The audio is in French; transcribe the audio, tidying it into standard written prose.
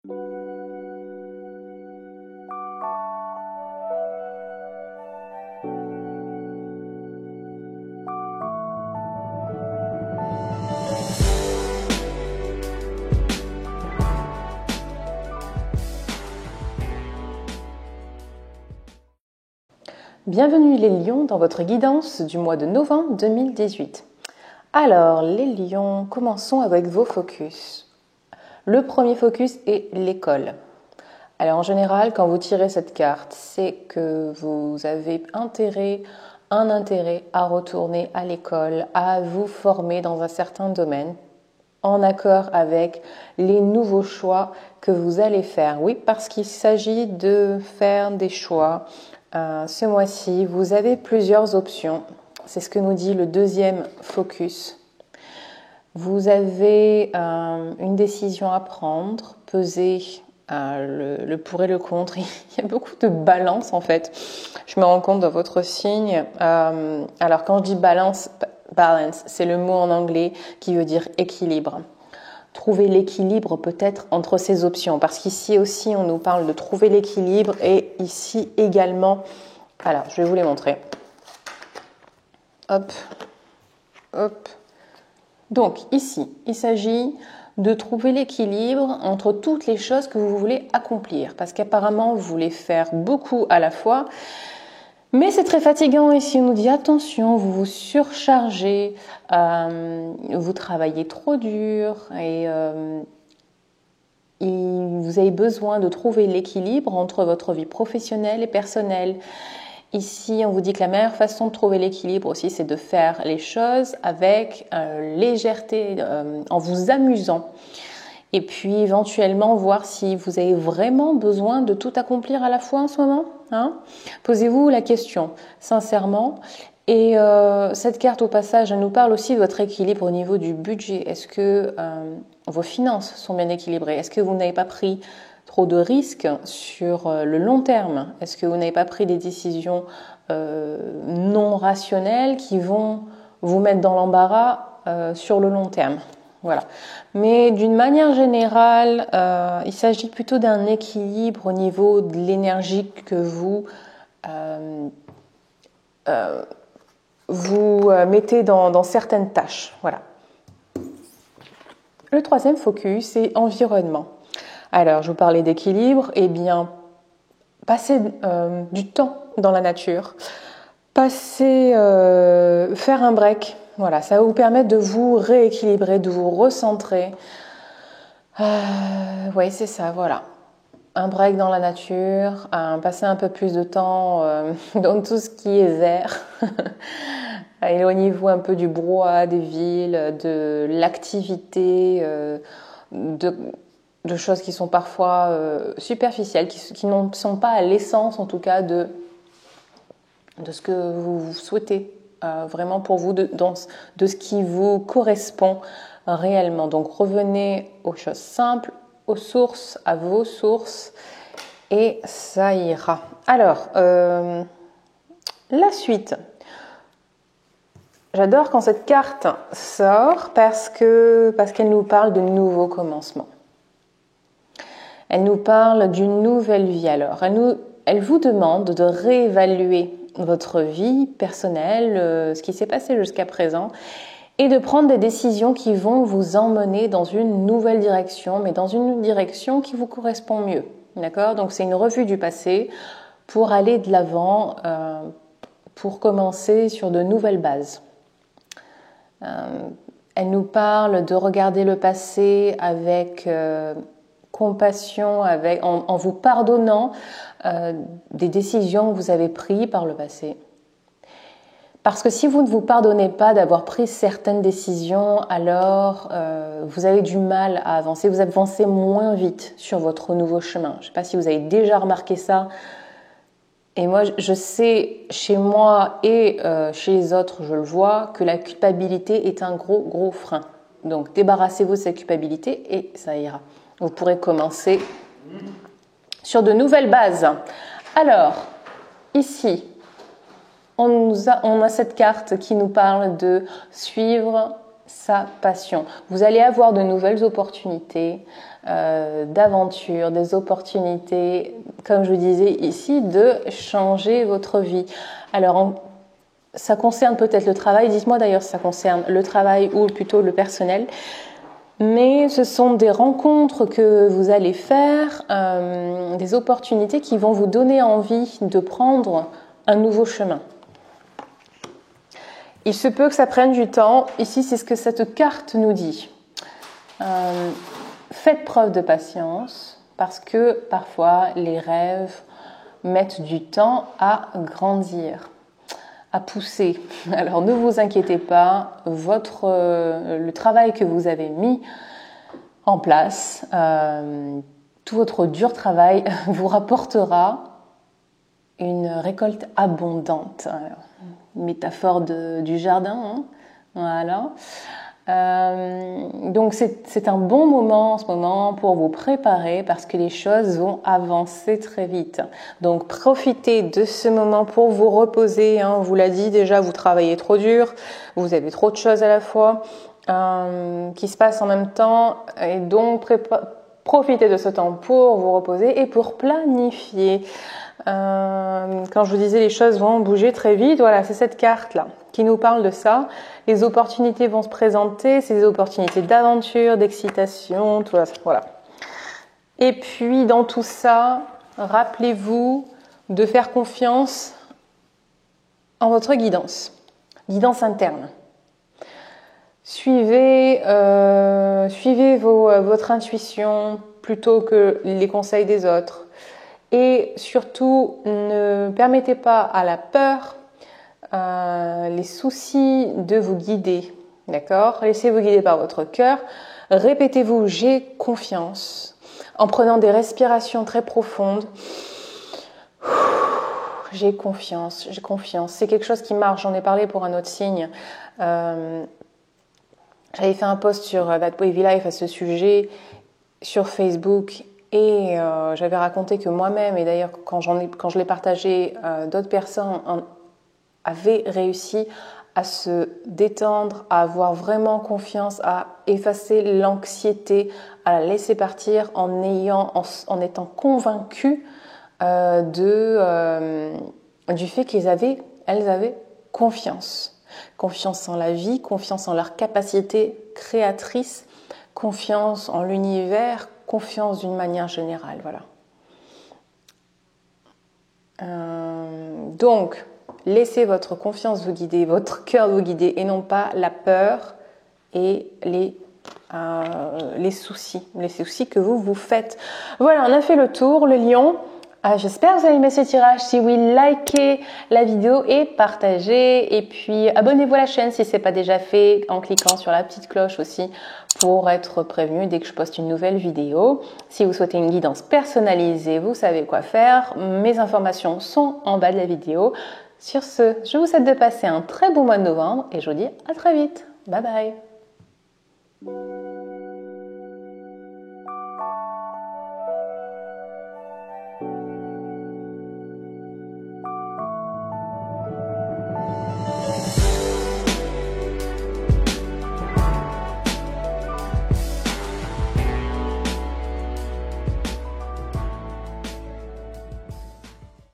Bienvenue les lions dans votre guidance du mois de novembre 2018. Alors les lions, commençons avec vos focus. Le premier focus est l'école. Alors en général, quand vous tirez cette carte, c'est que vous avez un intérêt à retourner à l'école, à vous former dans un certain domaine, en accord avec les nouveaux choix que vous allez faire. Oui, parce qu'il s'agit de faire des choix. Ce mois-ci, vous avez plusieurs options. C'est ce que nous dit le deuxième focus. Vous avez une décision à prendre, peser le pour et le contre. Il y a beaucoup de balance en fait. Je me rends compte dans votre signe. Alors quand je dis balance, c'est le mot en anglais qui veut dire équilibre. Trouver l'équilibre peut-être entre ces options, parce qu'ici aussi on nous parle de trouver l'équilibre et ici également, alors je vais vous les montrer. Hop, hop. Donc ici, il s'agit de trouver l'équilibre entre toutes les choses que vous voulez accomplir, parce qu'apparemment vous voulez faire beaucoup à la fois. Mais c'est très fatigant ici, on nous dit attention, vous vous surchargez, vous travaillez trop dur et vous avez besoin de trouver l'équilibre entre votre vie professionnelle et personnelle. Ici, on vous dit que la meilleure façon de trouver l'équilibre aussi, c'est de faire les choses avec légèreté, en vous amusant. Et puis éventuellement voir si vous avez vraiment besoin de tout accomplir à la fois en ce moment. Posez-vous la question sincèrement. Et cette carte au passage, elle nous parle aussi de votre équilibre au niveau du budget. Est-ce que vos finances sont bien équilibrées? Est-ce que vous n'avez pas pris trop de risques sur le long terme? Est-ce que vous n'avez pas pris des décisions non rationnelles qui vont vous mettre dans l'embarras sur le long terme? Voilà. Mais d'une manière générale, il s'agit plutôt d'un équilibre au niveau de l'énergie que vous mettez dans certaines tâches. Voilà. Le troisième focus, c'est environnement. Alors, je vous parlais d'équilibre. Eh bien, passez du temps dans la nature. Faire un break. Voilà, ça va vous permettre de vous rééquilibrer, de vous recentrer. Oui, c'est ça, voilà. Un break dans la nature, passer un peu plus de temps dans tout ce qui est vert. Éloignez-vous un peu du brouhaha des villes, de l'activité, de choses qui sont parfois superficielles, qui ne sont pas à l'essence en tout cas de ce que vous souhaitez. Vraiment pour vous, de ce qui vous correspond réellement. Donc revenez aux choses simples, aux sources, à vos sources, et ça ira. Alors, la suite. J'adore quand cette carte sort parce qu'elle nous parle de nouveaux commencements. Elle nous parle d'une nouvelle vie. Alors, elle vous demande de réévaluer votre vie personnelle, ce qui s'est passé jusqu'à présent, et de prendre des décisions qui vont vous emmener dans une nouvelle direction, mais dans une direction qui vous correspond mieux. D'accord? Donc c'est une revue du passé pour aller de l'avant, pour commencer sur de nouvelles bases. Elle nous parle de regarder le passé avec compassion, en vous pardonnant des décisions que vous avez prises par le passé. Parce que si vous ne vous pardonnez pas d'avoir pris certaines décisions, alors vous avez du mal à avancer, vous avancez moins vite sur votre nouveau chemin. Je ne sais pas si vous avez déjà remarqué ça. Et moi, je sais, chez moi et chez les autres, je le vois, que la culpabilité est un gros frein. Donc, débarrassez-vous de cette culpabilité et ça ira. Vous pourrez commencer sur de nouvelles bases. Alors, ici, on a cette carte qui nous parle de suivre sa passion. Vous allez avoir de nouvelles opportunités d'aventure, des opportunités, comme je vous disais ici, de changer votre vie. Alors, ça concerne peut-être le travail. Dites-moi d'ailleurs si ça concerne le travail ou plutôt le personnel. Mais ce sont des rencontres que vous allez faire, des opportunités qui vont vous donner envie de prendre un nouveau chemin. Il se peut que ça prenne du temps. Ici, c'est ce que cette carte nous dit. Faites preuve de patience parce que parfois les rêves mettent du temps à grandir, à pousser. Alors ne vous inquiétez pas, le travail que vous avez mis en place, tout votre dur travail vous rapportera une récolte abondante. Alors, métaphore du jardin, hein, voilà. Donc c'est un bon moment en ce moment pour vous préparer parce que les choses vont avancer très vite. Donc profitez de ce moment pour vous reposer, hein. On vous l'a dit déjà, vous travaillez trop dur, vous avez trop de choses à la fois qui se passent en même temps et donc profitez de ce temps pour vous reposer et pour planifier. Quand je vous disais les choses vont bouger très vite, voilà, c'est cette carte-là qui nous parle de ça. Les opportunités vont se présenter, c'est des opportunités d'aventure, d'excitation, tout ça, voilà. Et puis dans tout ça, rappelez-vous de faire confiance en votre guidance interne. Suivez votre intuition plutôt que les conseils des autres. Et surtout, ne permettez pas à la peur, les soucis de vous guider. D'accord? Laissez-vous guider par votre cœur. Répétez-vous, j'ai confiance. En prenant des respirations très profondes. J'ai confiance, j'ai confiance. C'est quelque chose qui marche. J'en ai parlé pour un autre signe. J'avais fait un post sur That Wavy Life à ce sujet sur Facebook. Et j'avais raconté que moi-même, et d'ailleurs quand je l'ai partagé, d'autres personnes avaient réussi à se détendre, à avoir vraiment confiance, à effacer l'anxiété, à la laisser partir en étant convaincus du fait qu'elles avaient confiance. Confiance en la vie, confiance en leur capacité créatrice, confiance en l'univers, confiance d'une manière générale, voilà. Donc, laissez votre confiance vous guider, votre cœur vous guider, et non pas la peur et les soucis que vous faites. Voilà, on a fait le tour, le lion. J'espère que vous avez aimé ce tirage. Si oui, likez la vidéo et partagez. Et puis, abonnez-vous à la chaîne si ce n'est pas déjà fait en cliquant sur la petite cloche aussi pour être prévenu dès que je poste une nouvelle vidéo. Si vous souhaitez une guidance personnalisée, vous savez quoi faire. Mes informations sont en bas de la vidéo. Sur ce, je vous souhaite de passer un très bon mois de novembre et je vous dis à très vite. Bye bye.